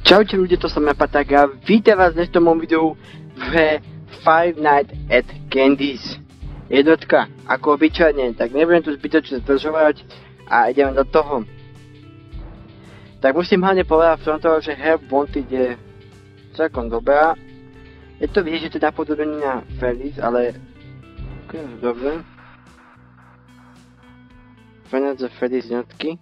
Čaute ľudia, to som ja Patak a vítam vás v dnešnom videu v hre Five Nights at Candy's jednotka, ako obyčajne, tak nebudem tu zbytočne zdržovať a ideme do toho. Tak musím hlavne povedať v tomto, že Help Wanted je celkom dobrá. Je to vidieť, že to je napodobenie na Freddy's, ale dobre. Five Nights at Freddy's jednotky.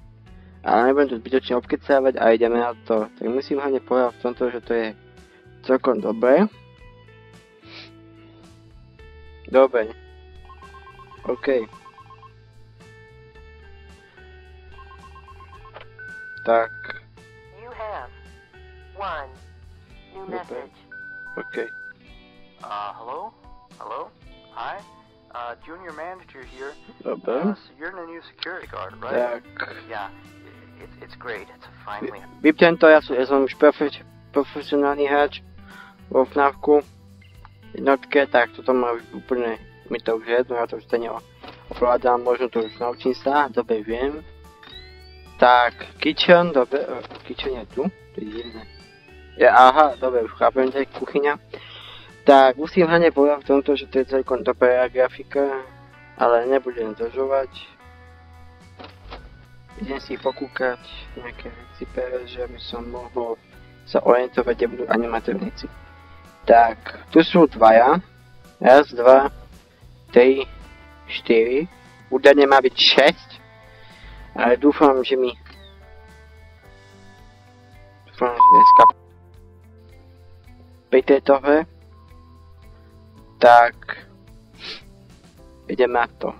Ale nebudem to zbytočne obkecávať a ideme na to. Tak musím hlavne povedať v tomto, že to je celkom dobré. Dobre. OK. Tak. You have one new message. OK. Hello? Hello? Hi? Junior manager here. Dobre. So you're the new security guard, right? Tak. Yeah. It's great. It's finally. Vypnem to, ja som už profesionálny hráč vo FNAFku jednotke, tak toto má úplne, mi to už jedno, ja to už stejne ovládam, možno to už naučím sa, dobre viem. Tak, kitchen, dobre, kitchen je tu, to je divné. Aha, dobre, už chápem, to je kuchyňa. Tak, musím hlavne povedať v tomto, že to je celkom dobrá grafika, ale nebudem zdržovať. Idem si pokúkať nejaké veci, že aby som mohol sa orientovať, kde budú animatronici. Tak, tu sú dvaja. Raz, dva, 3, 4. Údajne má byť 6. Ale dúfam, že mi... dneska... Pri tejto hre. Tak... idem na to.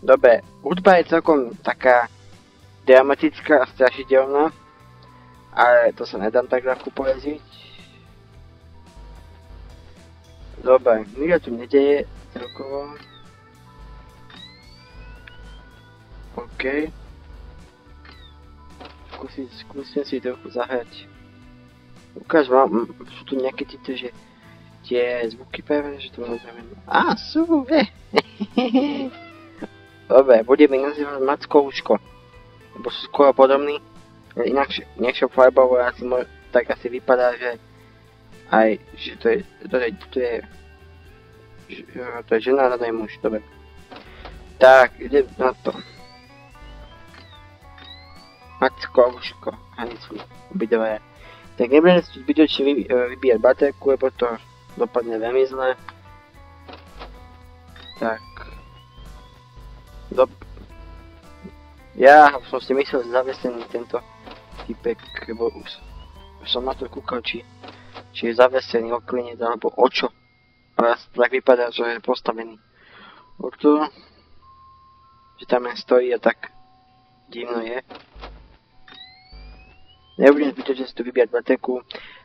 Dobre, hudba je celkom taká dramatická a strašidelná, ale to sa nedám tak ľahko povedziť. Dobre, nič tu nedeje celkovo. OK. Skúsim si trochu zahrať. Ukáž vám, sú tu nejaké tie zvuky práve, že to môžeme... sú, Dobre, budeme nazývať Mackouško, lebo sú skoro podobní, inakšou farbou tak asi vypadá, že aj, že to je žena, ale to je muž, dobre. Tak, idem na to. Mackouško, ani sú obidve. Tak nebudem si zbytočne vybíjať baterku, lebo to dopadne veľmi zle. Tak. Ja som si myslel zavesený tento typek, lebo už som na to kúkal, či je zavesený oklinec alebo o čo. Ale tak vypadá, že je postavený o to, že tam len stojí a tak divno je. Nebudem zbytočne si tu vybíjať baterku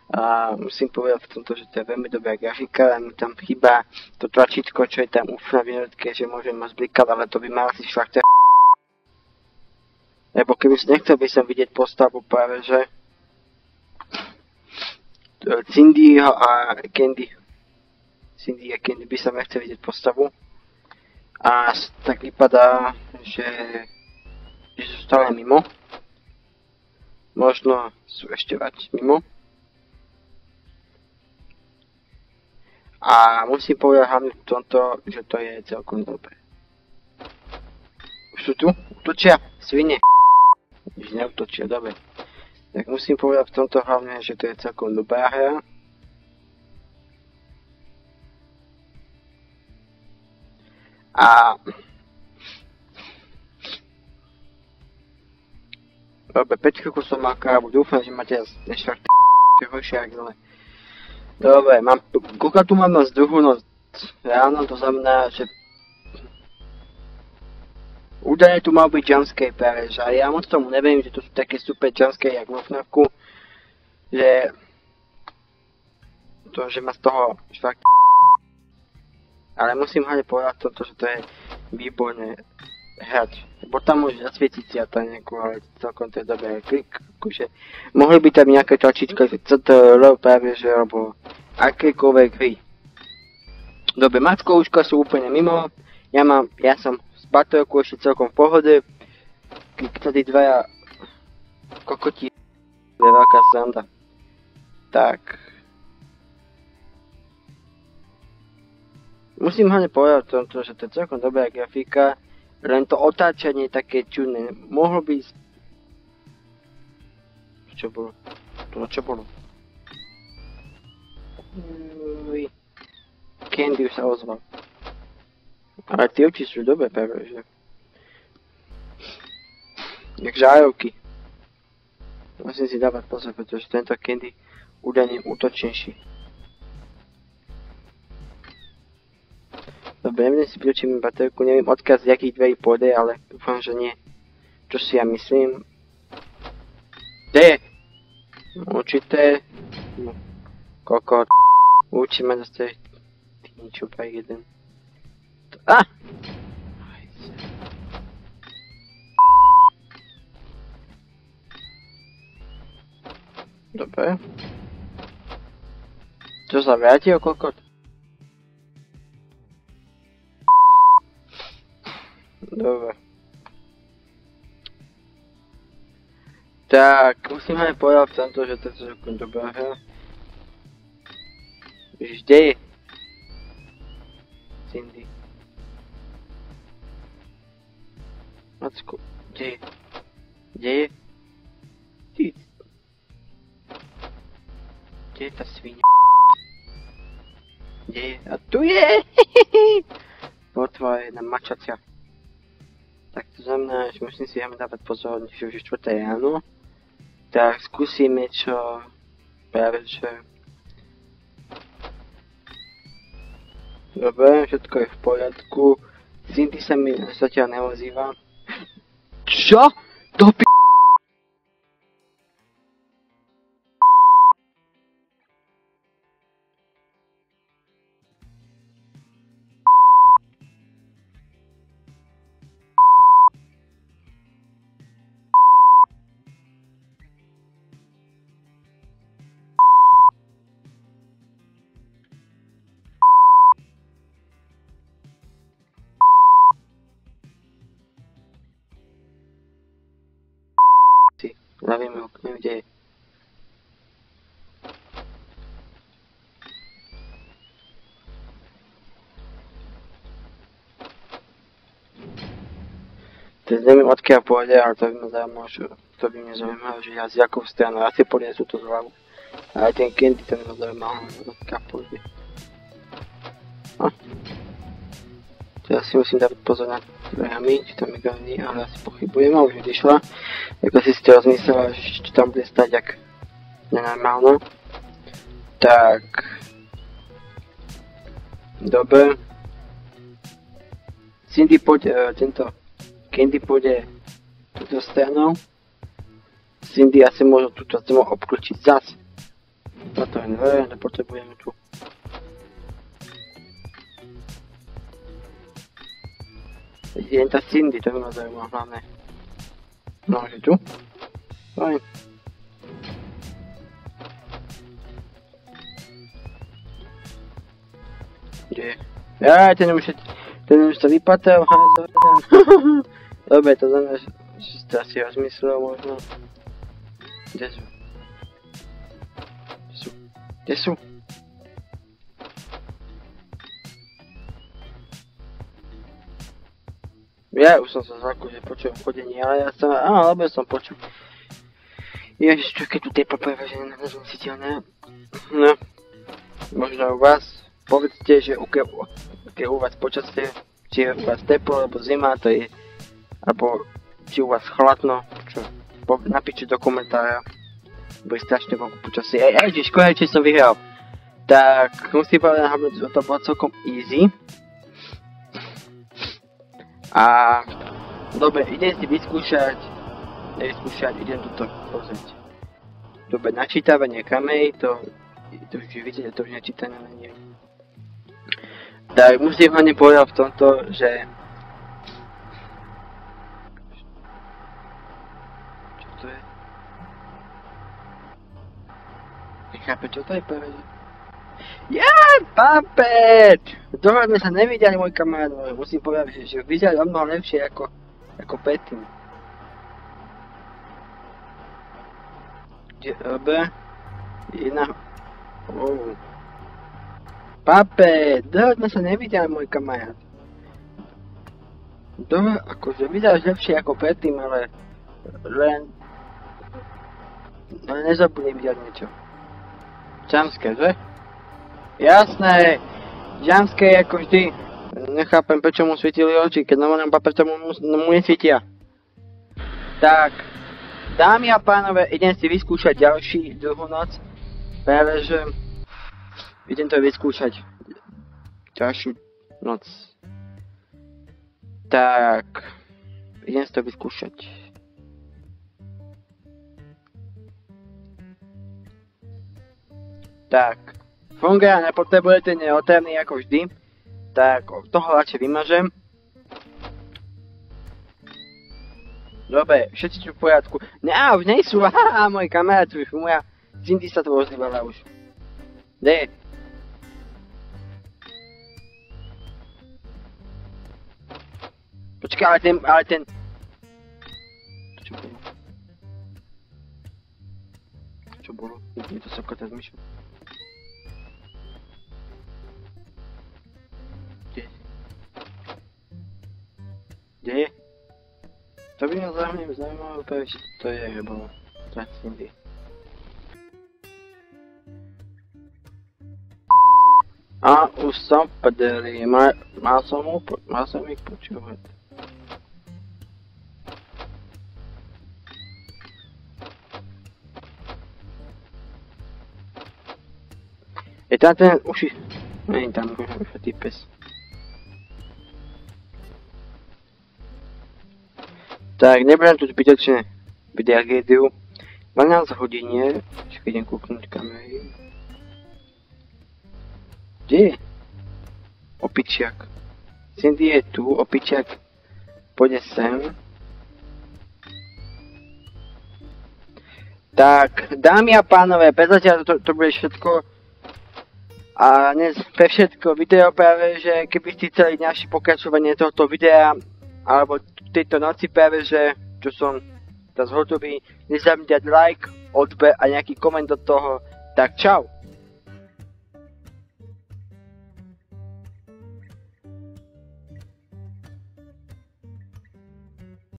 a musím povedať v tomto, že to je veľmi dobrá grafika, ale mi tam chýba to tlačítko, čo je tam už na jednotke, že môžem ma zblikať, ale to by mal asi švachter. Lebo keby nechcel by som vidieť postavu práve, že Cindy a Candy by som nechcel vidieť postavu. A tak vypadá, že sú stále mimo. Možno sú ešte vrať mimo. A musím povedať hlavne v tomto, že to je celkom dobré. Už sú tu? Utočia? Svine? Už neutočia, dobre. Tak musím povedať v tomto hlavne, že to je celkom dobrá hra. A... dobre, 5 chvíľku som mal kávu, dúfam, že máte nešvart horšie ak zle. Dobre, koľko tu mám noc? Druhú noc ráno, to znamená, že údajne tu mal byť jumpscare práve, že ja moc tomu neviem, že to sú také super jumpscare jak vo FNAFku, že ma z toho fakt ale musím hlavne povedať toto, že to je výborné hrať, lebo tam môže zasvietiť si a to nejakú, ale celkom to je dobré klik, akože mohli by tam nejaké tlačíčko, že CTRL práve, že alebo akékoľvek hry. Dobre, Mackouška sú úplne mimo, ja som s baterkou ešte celkom v pohode, keď sa tí dvaja kokoti aká sranda. Tak. Musím hlavne povedať v tomto, že to je celkom dobrá grafika, len to otáčanie je také čudné. Mohlo by... Čo bolo? Čo bolo? Candy už sa ozval. Ale tie oči sú dobré práve, že? Jak žárovky. Musím si dávať pozor, pretože tento Candy údajne útočnejší. Dobre, neviem si priučím baterku, neviem odkaz z jakých dverí pôjde, ale dúfam, že nie. Čo si ja myslím? Kde je? Určité... Kokot. Učíme zase... Ty ničo, pa jeden. Ah! Dobre. Čo sa vrátil, kokot? Dobre. Tak, musím aj povedať v tomto, že to je celkom dobrá hra. Víš, kde je? Cindy. Macku, kde je? Kde je? Ty. Kde je tá svinia? Kde je? A tu je! Potva jedna mačacia. Tak to znamená, že musím si dávať pozor, že už je 4. ráno. Tak skúsime čo... práve že... Dobre, všetko je v poriadku. Cindy sa mi zatiaľ neozýva. Čo? Do p***? Zavíme ho, neviem, kde je. Teď neviem odkiaľ pôjde, ale to by ma zaujímalo, že ja z jakou stranu asi pôjde tú zľavu. A aj ten Candy to by ma zaujímalo, odkiaľ pôjde. Teraz si musím dávať pozor na dverami, či tam nikto nie, ale asi pochybujem, a už vyšla. Ako si ste rozmyslela, že či tam bude stať jak nenormálno. Tak. Dobre. Cindy poď, Candy pôjde túto stranou. Cindy asi môžu túto stranu obklúčiť zas. Toto je dvere, nepotrebujeme tu. Jen tá Cindy, to by ma zaujímalo hlavne. No, je tu? Fajn. Kde je? Jaj, ten už sa vypatel, Dobre, to znamená, že si to asi rozmyslel možno. Kde sú? Kde sú? Ja už som sa zlakol, že počujem chodenie, ale ja som... Áno, lebo som počul. Ježiš, čo keď tu tie poprvé, že neznesiteľné. No. Možno u vás. Povedzte, že keď u vás počasie, či je u vás teplo, alebo zima, to je... Alebo či u vás chladno, čo... Napíšte do komentára. Bude strašne veľkú počasie. Ježiš, konečne som vyhral. Tak, musím povedať, že to bolo celkom easy. A dobre, idem si vyskúšať, idem tuto pozrieť. Dobre, načítavanie kamery, to už vidíte, to už načítané nie. Tak musím hlavne povedať v tomto, že... Čo to je? Nechápe, čo to je práve? Puppet! Dlho sme sa nevideli, môj kamarát, musím povedať, že vyzerali o mnoho lepšie ako predtým. Kde Dobre. Jedna... Pape, dlho sme sa nevideli, môj kamarát. Dobre, akože vyzeráš lepšie ako predtým, ale... Len nezabudni vidieť niečo. Jumpscare, že? Jasné! Jumpscare ako vždy. Nechápem, prečo mu svietili oči, keď na mojom papier mu nesvietia. Tak, dámy a pánové, idem si vyskúšať druhú noc. Práve že... idem to vyskúšať. Ďalšiu noc. Tak... idem si to vyskúšať. Tak... funguje, nepotrebujete neotravný ako vždy. Tak, toho radšej vymažem. Dobre, všetci sú v poriadku. Už nejsú, haha, môj kamarát už, moja Cindy sa to rozlívala už. Kde? Počkaj, ale ten... Čo bolo? Čo bolo? Je to sokota z myšu. Kde je? To by mňa zaujímalo práve, či to je, lebo to je Cindy. A už som prdeli, mal som ich počúvať. Je tam ten uši... není tam už tý pes. Tak, nebudem tu zbytočne tragédiu. 12 hodine, čiže idem kúknúť kamery. Kde je? Opičiak. Cindy je tu, opičiak pôjde sem. Tak, dámy a pánové, pre zatiaľ to bude všetko. A dnes pre všetko video práve, že keby ste chceli ďalšie pokračovanie tohto videa, alebo tejto noci práve, že čo som teraz hotový, nezabudnite dať like, odber a nejaký koment do toho. Tak čau!